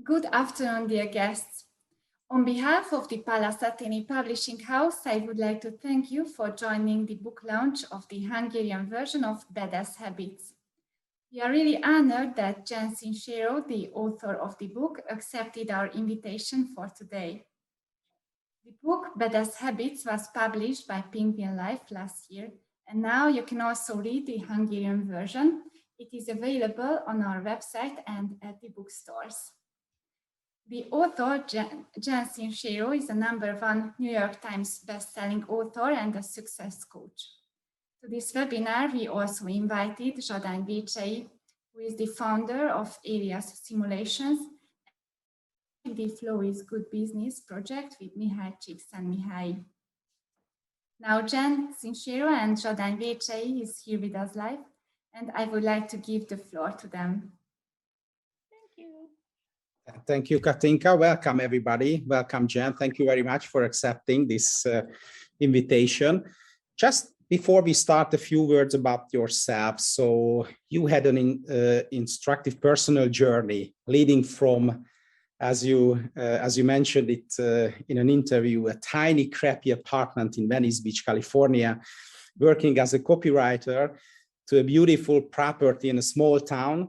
Good afternoon, dear guests. On behalf of the Pallas Atheni Publishing House, I would like to thank you for joining the book launch of the Hungarian version of Badass Habits. We are really honored that Jen Sincero, the author of the book, accepted our invitation for today. The book Badass Habits was published by Penguin Life last year, and now you can also read the Hungarian version. It is available on our website and at the bookstores. The author, Jen Sinceroval, is a #1 New York Times bestselling author and a success coach. To this webinar, we also invited Zsadány Vécsey, who is the founder of ALEAS Simulations, the Flow is Good Business project with Csíkszentmihályi. Now, Jen Sincero and Zsadány Vécsey is here with us live, and I would like to give the floor to them. Thank you, Katinka. Welcome, everybody. Welcome, Jen. Thank you very much for accepting this invitation. Just before we start, a few words about yourself. So you had an instructive personal journey leading from, as you mentioned it in an interview, a tiny, crappy apartment in Venice Beach, California, working as a copywriter, to a beautiful property in a small town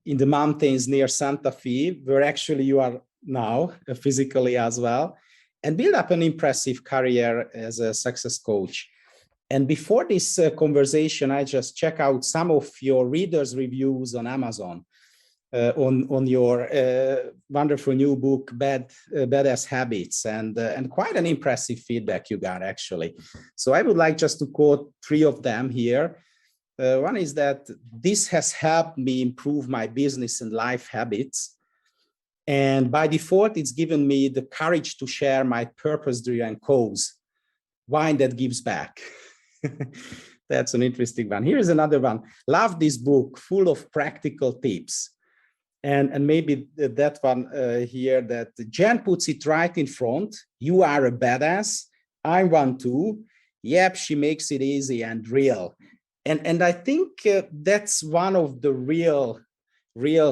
in the mountains near Santa Fe, where actually you are now physically as well, and build up an impressive career as a success coach. And before this conversation, I just check out some of your readers' reviews on Amazon on your wonderful new book, Badass Habits, and quite an impressive feedback you got, actually. So I would like just to quote 3 of them here. One is that this has helped me improve my business and life habits. And by default, it's given me the courage to share my purpose-driven cause, wine that gives back. That's an interesting one. Here's another one. Love this book, full of practical tips. And maybe that one here, that Jen puts it right in front. You are a badass. I'm one too. Yep, she makes it easy and real. And I think that's one of the real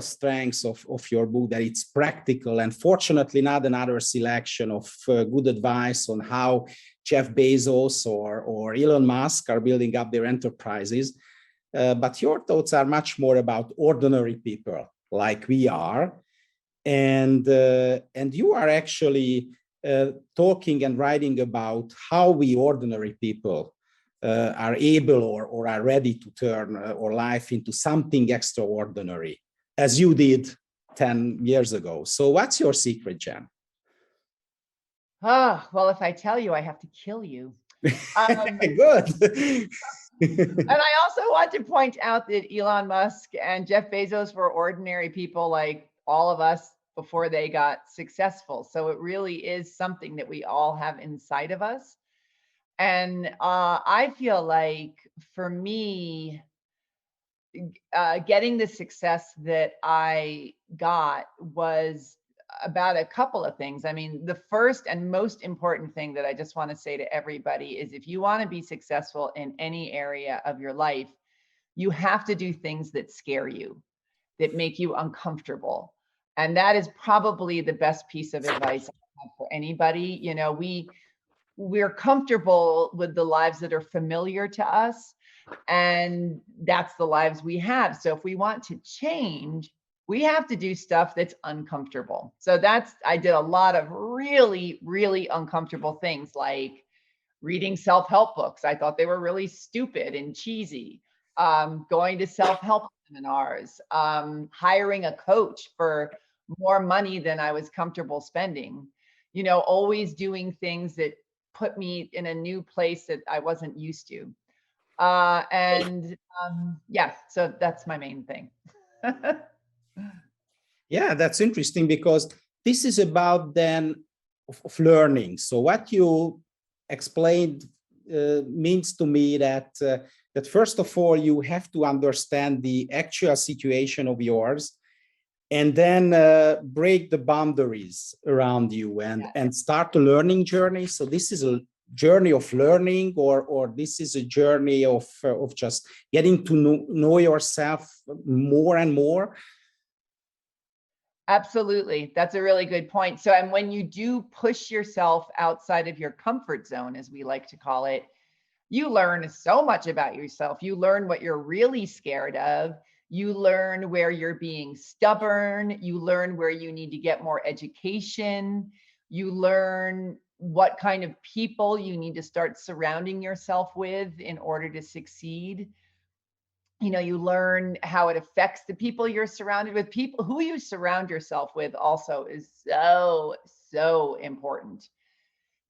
strengths of your book, that it's practical, and fortunately not another selection of good advice on how Jeff Bezos or Elon Musk are building up their enterprises. But your thoughts are much more about ordinary people like we are. And you are actually talking and writing about how we ordinary people are able or are ready to turn our life into something extraordinary, as you did 10 years ago. So what's your secret, Jen? Well, if I tell you, I have to kill you. Good. And I also want to point out that Elon Musk and Jeff Bezos were ordinary people like all of us before they got successful. So it really is something that we all have inside of us. And I feel like for me, getting the success that I got was about a couple of things. I mean, the first and most important thing that I just want to say to everybody is, if you want to be successful in any area of your life, you have to do things that scare you, that make you uncomfortable. And that is probably the best piece of advice I have for anybody. You know, we're comfortable with the lives that are familiar to us, and that's the lives we have. So if we want to change, we have to do stuff that's uncomfortable. So I did a lot of really, really uncomfortable things, like reading self-help books. I thought they were really stupid and cheesy. Going to self-help seminars, hiring a coach for more money than I was comfortable spending, you know, always doing things that put me in a new place that I wasn't used to. Yeah, so that's my main thing. Yeah, that's interesting, because this is about then of learning. So what you explained means to me that first of all, you have to understand the actual situation of yours, and then break the boundaries around you and start a learning journey. So this is a journey of learning, or this is a journey of just getting to know yourself more and more. Absolutely. That's a really good point. So, and when you do push yourself outside of your comfort zone, as we like to call it, you learn so much about yourself. You learn what you're really scared of. You learn where you're being stubborn. You learn where you need to get more education. You learn what kind of people you need to start surrounding yourself with in order to succeed. You know, you learn how it affects the people you're surrounded with. People who you surround yourself with also is so important,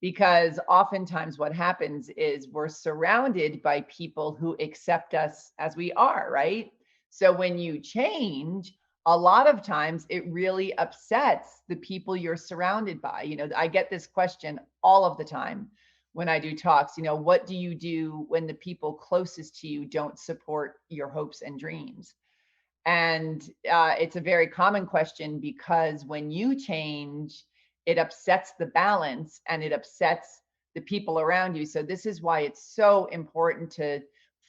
because oftentimes what happens is we're surrounded by people who accept us as we are, right? So when you change, a lot of times it really upsets the people you're surrounded by. You know, I get this question all of the time when I do talks. You know, what do you do when the people closest to you don't support your hopes and dreams? And it's a very common question, because when you change, it upsets the balance and it upsets the people around you. So this is why it's so important to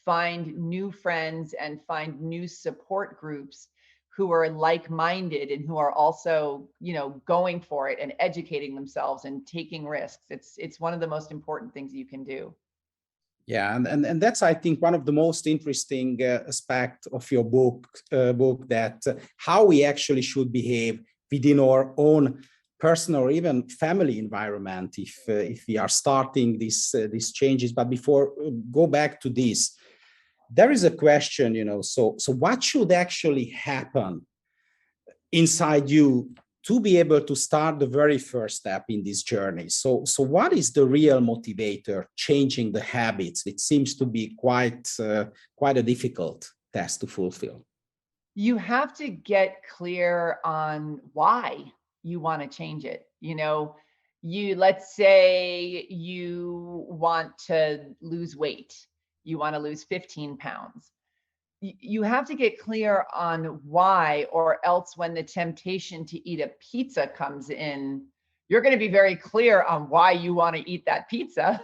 find new friends and find new support groups who are like-minded and who are also, you know, going for it and educating themselves and taking risks. It's one of the most important things you can do. Yeah, and that's, I think, one of the most interesting aspect of your book, that how we actually should behave within our own personal or even family environment if we are starting these changes. But before go back to this, there is a question, you know, so what should actually happen inside you to be able to start the very first step in this journey? So what is the real motivator changing the habits? It seems to be quite a difficult task to fulfill. You have to get clear on why you want to change it. You know, let's say you want to lose weight. You want to lose 15 pounds. You have to get clear on why, or else when the temptation to eat a pizza comes in, you're going to be very clear on why you want to eat that pizza.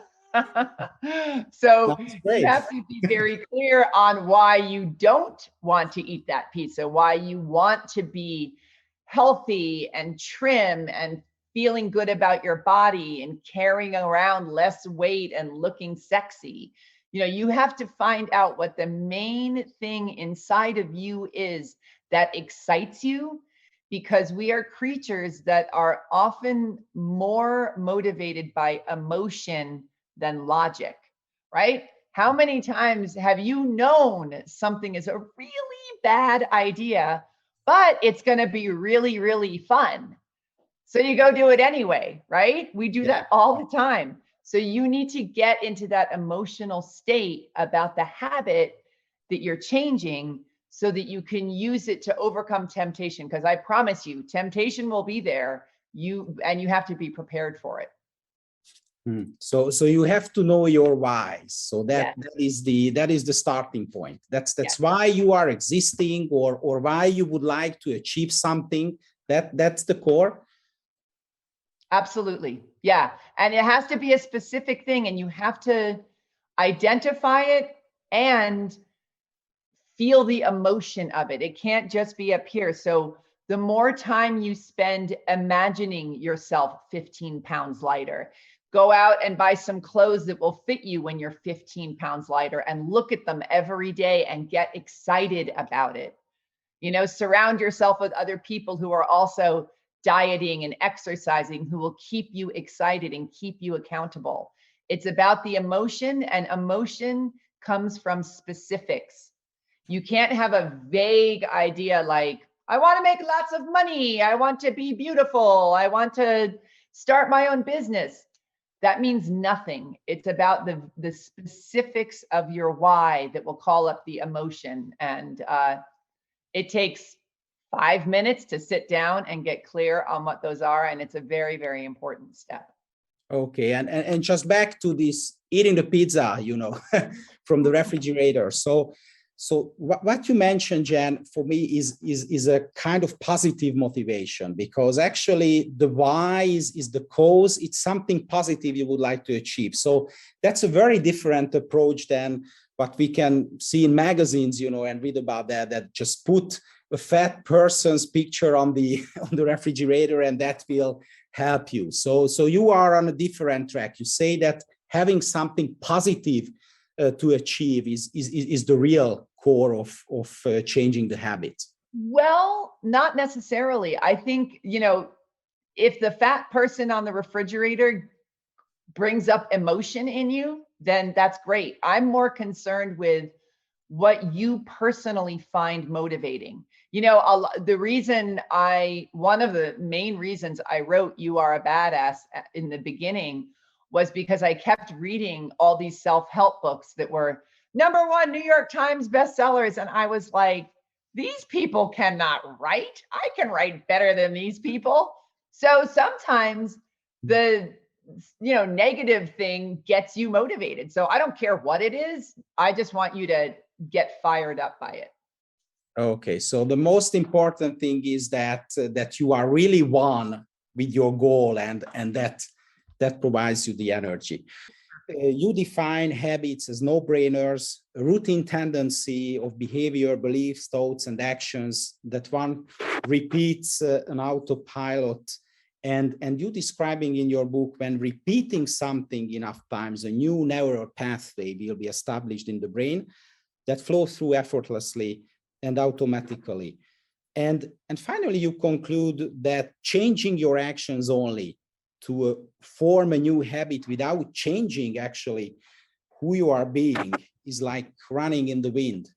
So you have to be very clear on why you don't want to eat that pizza, why you want to be healthy and trim and feeling good about your body and carrying around less weight and looking sexy. You know, you have to find out what the main thing inside of you is that excites you, because we are creatures that are often more motivated by emotion than logic, right? How many times have you known something is a really bad idea, but it's going to be really, really fun? So you go do it anyway, right? We do that all the time. So you need to get into that emotional state about the habit that you're changing so that you can use it to overcome temptation. Because I promise you, temptation will be there. You have to be prepared for it. So you have to know your why. So that is the starting point. That's why you are existing, or why you would like to achieve something. That's the core. Absolutely. Yeah. And it has to be a specific thing, and you have to identify it and feel the emotion of it. It can't just be up here. So the more time you spend imagining yourself 15 pounds lighter, go out and buy some clothes that will fit you when you're 15 pounds lighter and look at them every day and get excited about it. You know, surround yourself with other people who are also dieting and exercising, who will keep you excited and keep you accountable. It's about the emotion, and emotion comes from specifics. You can't have a vague idea like, I want to make lots of money, I want to be beautiful, I want to start my own business. That means nothing. It's about the specifics of your why that will call up the emotion. And it takes 5 minutes to sit down and get clear on what those are. And it's a very, very important step. Okay. And just back to this eating the pizza, you know, from the refrigerator. So what you mentioned, Jen, for me is a kind of positive motivation, because actually the why is the cause. It's something positive you would like to achieve. So that's a very different approach than what we can see in magazines, you know, and read about that just put a fat person's picture on the refrigerator, and that will help you. So you are on a different track. You say that having something positive to achieve is the real core of changing the habit. Well, not necessarily. I think, if the fat person on the refrigerator brings up emotion in you, then that's great. I'm more concerned with what you personally find motivating. One of the main reasons I wrote "You Are a Badass" in the beginning was because I kept reading all these self-help books that were #1 New York Times bestsellers. And I was like, these people cannot write. I can write better than these people. So sometimes the negative thing gets you motivated. So I don't care what it is. I just want you to get fired up by it. Okay, so the most important thing is that you are really one with your goal, and that provides you the energy. You define habits as no-brainers, a routine tendency of behavior, beliefs, thoughts, and actions that one repeats an autopilot. And you describing in your book, when repeating something enough times, a new neural pathway will be established in the brain that flows through effortlessly and automatically. And finally, you conclude that changing your actions only to form a new habit without changing actually who you are being is like running in the wind.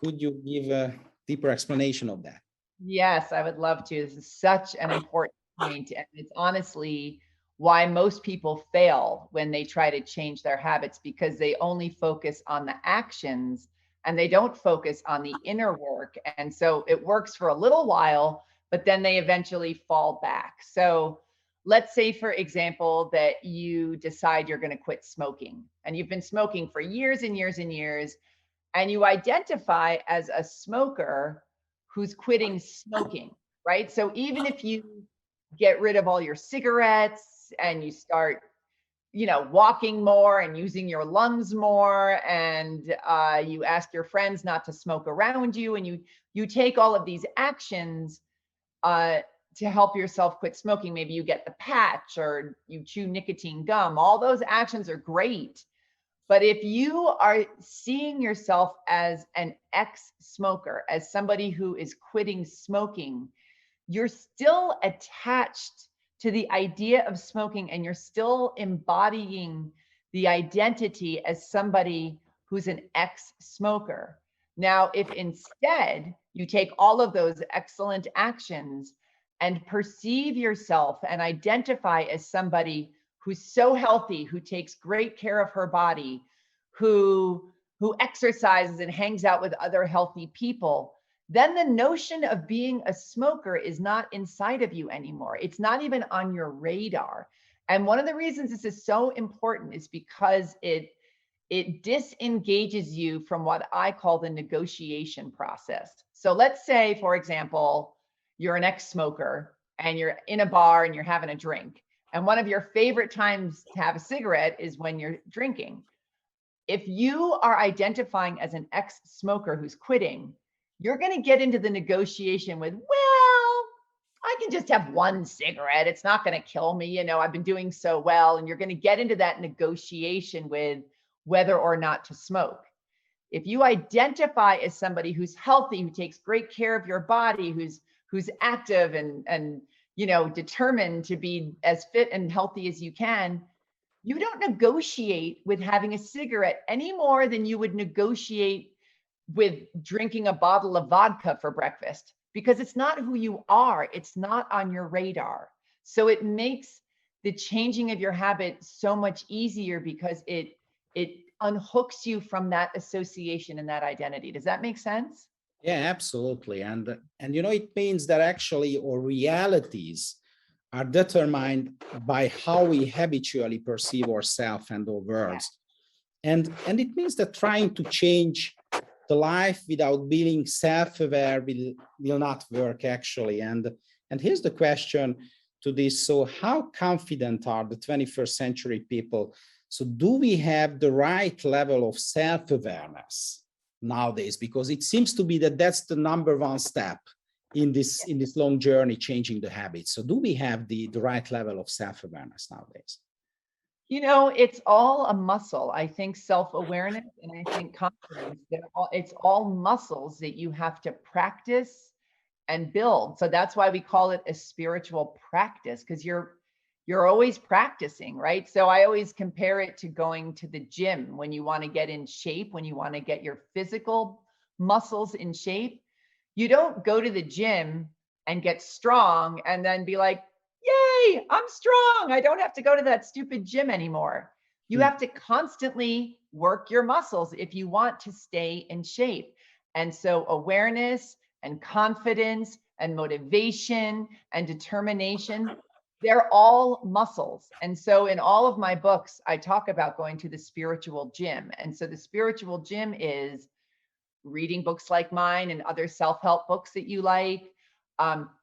Could you give a deeper explanation of that? Yes, I would love to. This is such an important point, and it's honestly why most people fail when they try to change their habits, because they only focus on the actions and they don't focus on the inner work. And so it works for a little while, but then they eventually fall back. So let's say, for example, that you decide you're going to quit smoking, and you've been smoking for years and years and years, and you identify as a smoker who's quitting smoking, right? So even if you get rid of all your cigarettes and you start, walking more and using your lungs more, and you ask your friends not to smoke around you, and you take all of these actions to help yourself quit smoking. Maybe you get the patch or you chew nicotine gum. All those actions are great. But if you are seeing yourself as an ex-smoker, as somebody who is quitting smoking, you're still attached to the idea of smoking, and you're still embodying the identity as somebody who's an ex-smoker. Now, if instead you take all of those excellent actions and perceive yourself and identify as somebody who's so healthy, who takes great care of her body, who exercises and hangs out with other healthy people, then the notion of being a smoker is not inside of you anymore. It's not even on your radar. And one of the reasons this is so important is because it disengages you from what I call the negotiation process. So let's say, for example, you're an ex-smoker and you're in a bar and you're having a drink. And one of your favorite times to have a cigarette is when you're drinking. If you are identifying as an ex-smoker who's quitting, you're going to get into the negotiation with, well, I can just have one cigarette. It's not going to kill me. I've been doing so well. And you're going to get into that negotiation with whether or not to smoke. If you identify as somebody who's healthy, who takes great care of your body, who's active and determined to be as fit and healthy as you can, you don't negotiate with having a cigarette any more than you would negotiate with drinking a bottle of vodka for breakfast, because it's not who you are. It's not on your radar. So it makes the changing of your habit so much easier, because it unhooks you from that association and that identity. Does that make sense? Yeah, absolutely. And it means that actually our realities are determined by how we habitually perceive ourselves and our worlds. And it means that trying to change the life without being self-aware will not work actually. And here's the question to this. So how confident are the 21st century people? So do we have the right level of self-awareness nowadays? Because it seems to be that that's the number one step in this long journey, changing the habits. So do we have the right level of self-awareness nowadays? You know, it's all a muscle. I think self-awareness and I think confidence, it's all muscles that you have to practice and build. So that's why we call it a spiritual practice, because you're always practicing, right? So I always compare it to going to the gym when you want to get in shape, when you want to get your physical muscles in shape. You don't go to the gym and get strong and then be like, yay, I'm strong. I don't have to go to that stupid gym anymore. You have to constantly work your muscles if you want to stay in shape. And so awareness and confidence and motivation and determination, they're all muscles. And so in all of my books, I talk about going to the spiritual gym. And so the spiritual gym is reading books like mine and other self-help books that you like,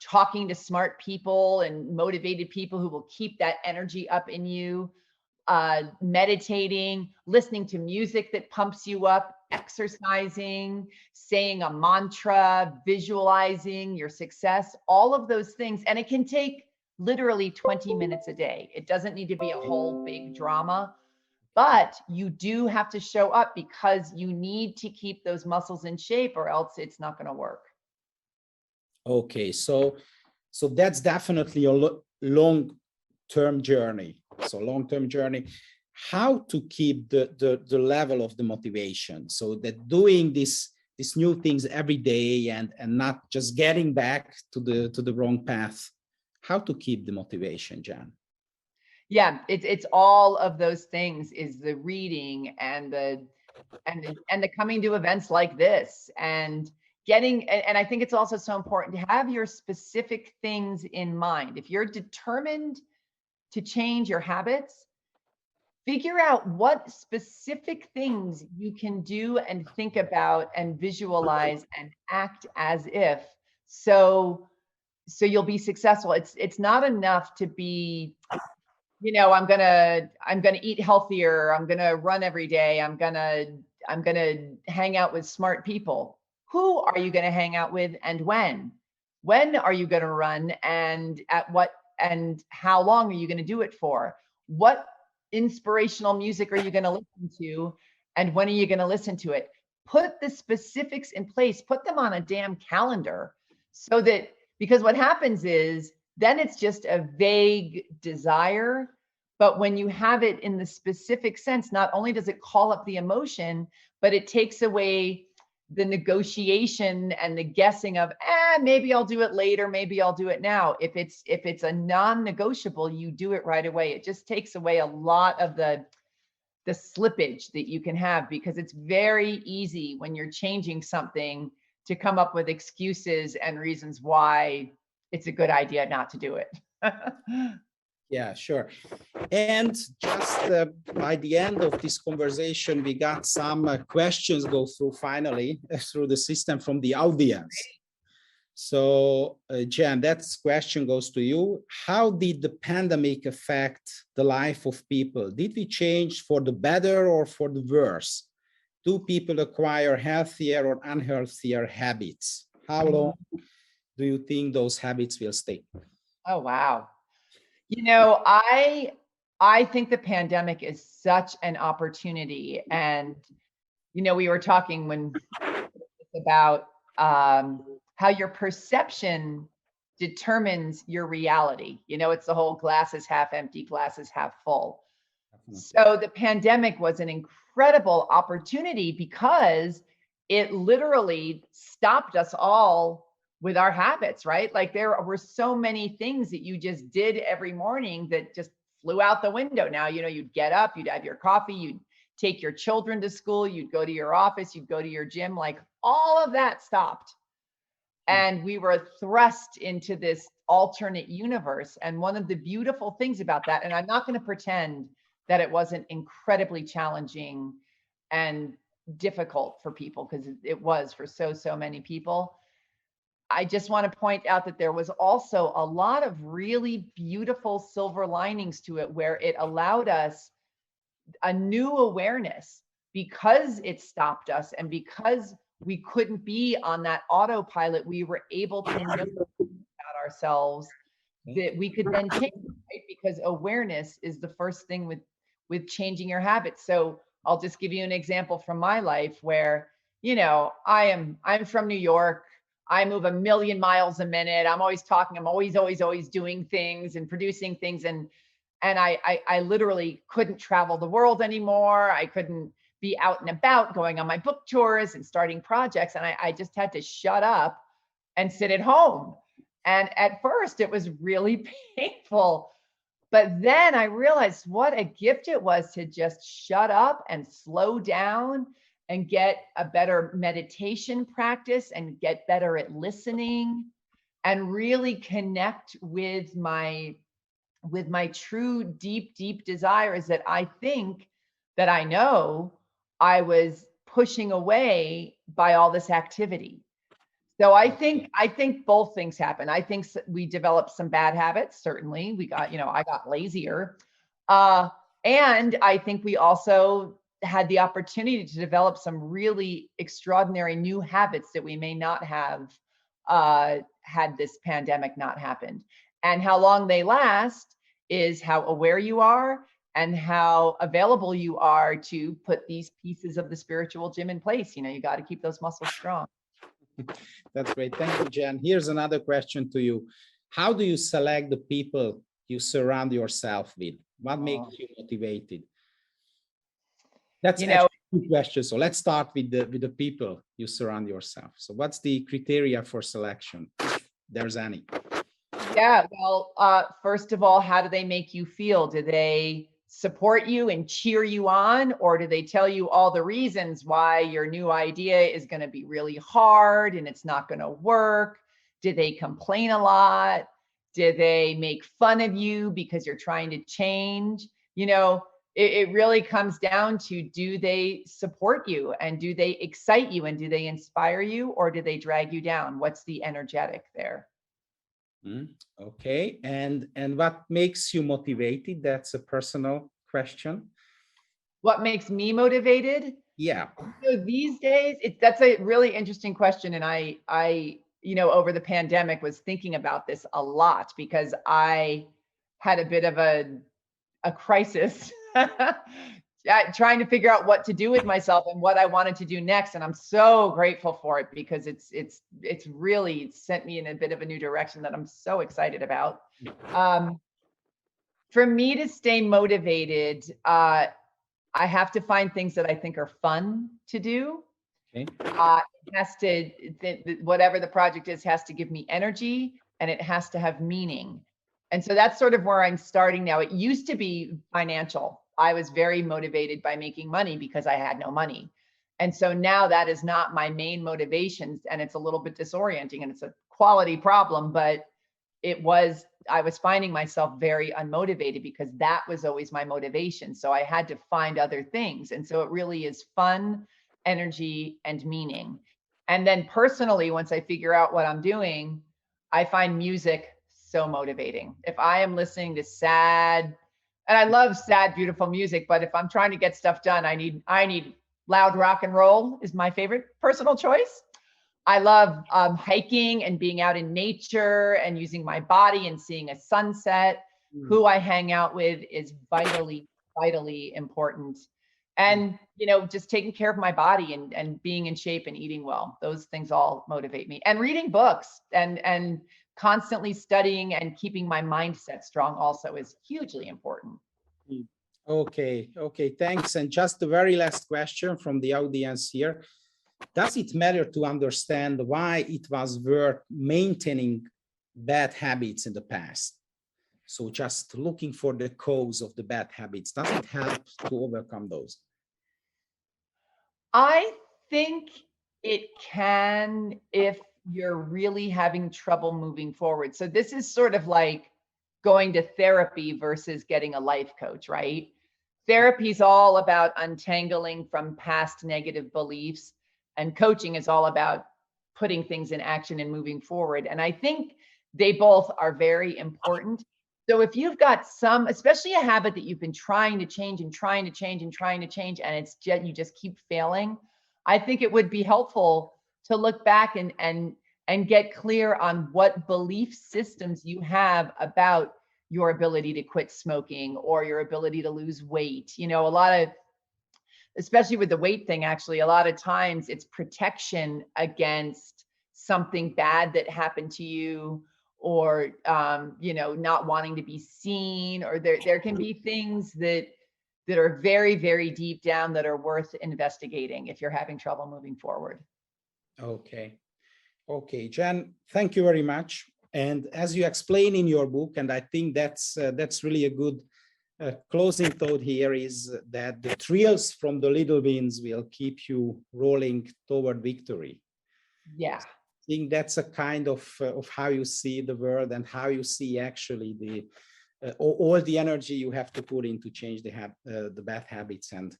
talking to smart people and motivated people who will keep that energy up in you, meditating, listening to music that pumps you up, exercising, saying a mantra, visualizing your success, all of those things. And it can take literally 20 minutes a day. It doesn't need to be a whole big drama, but you do have to show up because you need to keep those muscles in shape or else it's not going to work. Okay, so that's definitely a long-term journey. So long-term journey. How to keep the level of the motivation, so that doing these new things every day and not just getting back to the wrong path. How to keep the motivation, Jen? Yeah, it's all of those things, is the reading and the coming to events like this and getting, and I think it's also so important to have your specific things in mind. If you're determined to change your habits, figure out what specific things you can do and think about and visualize and act as if, so you'll be successful. It's not enough to be, you know, I'm gonna eat healthier, I'm gonna run every day, I'm gonna hang out with smart people. Who are you gonna hang out with and when? When are you gonna run and at what and how long are you gonna do it for? What inspirational music are you gonna listen to and when are you gonna listen to it? Put the specifics in place, put them on a damn calendar, so that, because what happens is then it's just a vague desire. But when you have it in the specific sense, not only does it call up the emotion, but it takes away the negotiation and the guessing of, maybe I'll do it later, maybe I'll do it now. If it's a non-negotiable, you do it right away. It just takes away a lot of the slippage that you can have, because it's very easy when you're changing something to come up with excuses and reasons why it's a good idea not to do it. Yeah, sure. And just by the end of this conversation, we got some questions go through finally through the system from the audience. So Jen, that question goes to you. How did the pandemic affect the life of people? Did we change for the better or for the worse? Do people acquire healthier or unhealthier habits? How long do you think those habits will stay? Oh, wow. You know, I think the pandemic is such an opportunity. And, you know, we were talking about how your perception determines your reality. You know, it's the whole glass is half empty, glass is half full. So the pandemic was an incredible opportunity because it literally stopped us all with our habits, right? Like there were so many things that you just did every morning that just flew out the window. Now, you know, you'd get up, you'd have your coffee, you'd take your children to school, you'd go to your office, you'd go to your gym, like all of that stopped. And we were thrust into this alternate universe. And one of the beautiful things about that, and I'm not going to pretend that it wasn't incredibly challenging and difficult for people, because it was for so many people. I just want to point out that there was also a lot of really beautiful silver linings to it, where it allowed us a new awareness. because it stopped us and because we couldn't be on that autopilot, we were able to know about ourselves that we could then change, right? Because awareness is the first thing with changing your habits. So I'll just give you an example from my life where, you know, I'm from New York. I move 1,000,000 miles a minute. I'm always talking. I'm always doing things and producing things. And I literally couldn't travel the world anymore. I couldn't be out and about going on my book tours and starting projects. And I just had to shut up and sit at home. And at first it was really painful. But then I realized what a gift it was to just shut up and slow down and get a better meditation practice and get better at listening and really connect with my true deep desires that I think that I know I was pushing away by all this activity. So I think both things happen. I think we developed some bad habits. Certainly we got, you know, I got lazier. And I think we also had the opportunity to develop some really extraordinary new habits that we may not have had this pandemic not happened. And how long they last is how aware you are and how available you are to put these pieces of the spiritual gym in place. You know, you got to keep those muscles strong. That's great. Thank you, Jen. Here's another question to you. How do you select the people you surround yourself with? What makes you motivated? That's actually a good question. So let's start with the people you surround yourself. So what's the criteria for selection, if there's any? Yeah, well, first of all, how do they make you feel? Do they support you and cheer you on, or do they tell you all the reasons why your new idea is going to be really hard and it's not going to work? Do they complain a lot? Do they make fun of you because you're trying to change? You know, it really comes down to, do they support you and do they excite you and do they inspire you, or do they drag you down? What's the energetic there? Okay, and what makes you motivated? That's a personal question. What makes me motivated? Yeah. So these days, that's a really interesting question, and I you know, over the pandemic was thinking about this a lot because I had a bit of a crisis trying to figure out what to do with myself and what I wanted to do next. And I'm so grateful for it because it's really sent me in a bit of a new direction that I'm so excited about. For me to stay motivated, I have to find things that I think are fun to do. Okay. It has to, whatever the project is, has to give me energy and it has to have meaning. And so that's sort of where I'm starting now. It used to be financial. I was very motivated by making money because I had no money. And so now that is not my main motivation, and it's a little bit disorienting and it's a quality problem, but I was finding myself very unmotivated because that was always my motivation. So I had to find other things. And so it really is fun, energy, and meaning. And then personally, once I figure out what I'm doing, I find music so motivating. If I am listening to sad, and I love sad, beautiful music, but if I'm trying to get stuff done, I need loud rock and roll is my favorite personal choice. I love hiking and being out in nature and using my body and seeing a sunset. Who I hang out with is vitally important. And, you know, just taking care of my body and being in shape and eating well. Those things all motivate me. And reading books and constantly studying and keeping my mindset strong also is hugely important. Okay, thanks. And just the very last question from the audience here. Does it matter to understand why it was worth maintaining bad habits in the past? So just looking for the cause of the bad habits, does it help to overcome those? I think it can if you're really having trouble moving forward. So this is sort of like going to therapy versus getting a life coach, right? Therapy is all about untangling from past negative beliefs, and coaching is all about putting things in action and moving forward. And I think they both are very important. So if you've got some, especially a habit that you've been trying to change and trying to change and trying to change, and it's just, you just keep failing, I think it would be helpful to look back and get clear on what belief systems you have about your ability to quit smoking or your ability to lose weight. You know, a lot of, especially with the weight thing, actually, a lot of times it's protection against something bad that happened to you, or, you know, not wanting to be seen, or there can be things that are very, very deep down that are worth investigating if you're having trouble moving forward. Okay. Okay, Jen, thank you very much. And as you explain in your book, and I think that's really a good closing thought here, is that the thrills from the little wins will keep you rolling toward victory. Yeah. I think that's a kind of how you see the world and how you see actually the all the energy you have to put in to change the bad habits and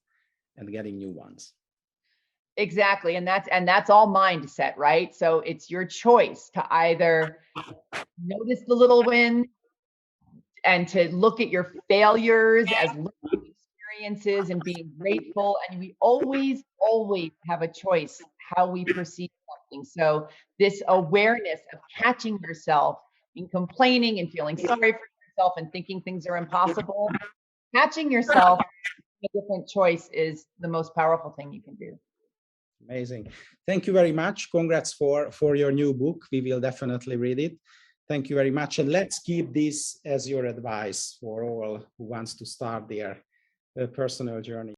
getting new ones. Exactly. And that's all mindset, right? So it's your choice to either notice the little win and to look at your failures as learning experiences and being grateful. And we always have a choice how we perceive something. So this awareness of catching yourself in complaining and feeling sorry for yourself and thinking things are impossible, catching yourself a different choice is the most powerful thing you can do. Amazing. Thank you very much. Congrats for your new book. We will definitely read it. Thank you very much. And let's keep this as your advice for all who wants to start their personal journey.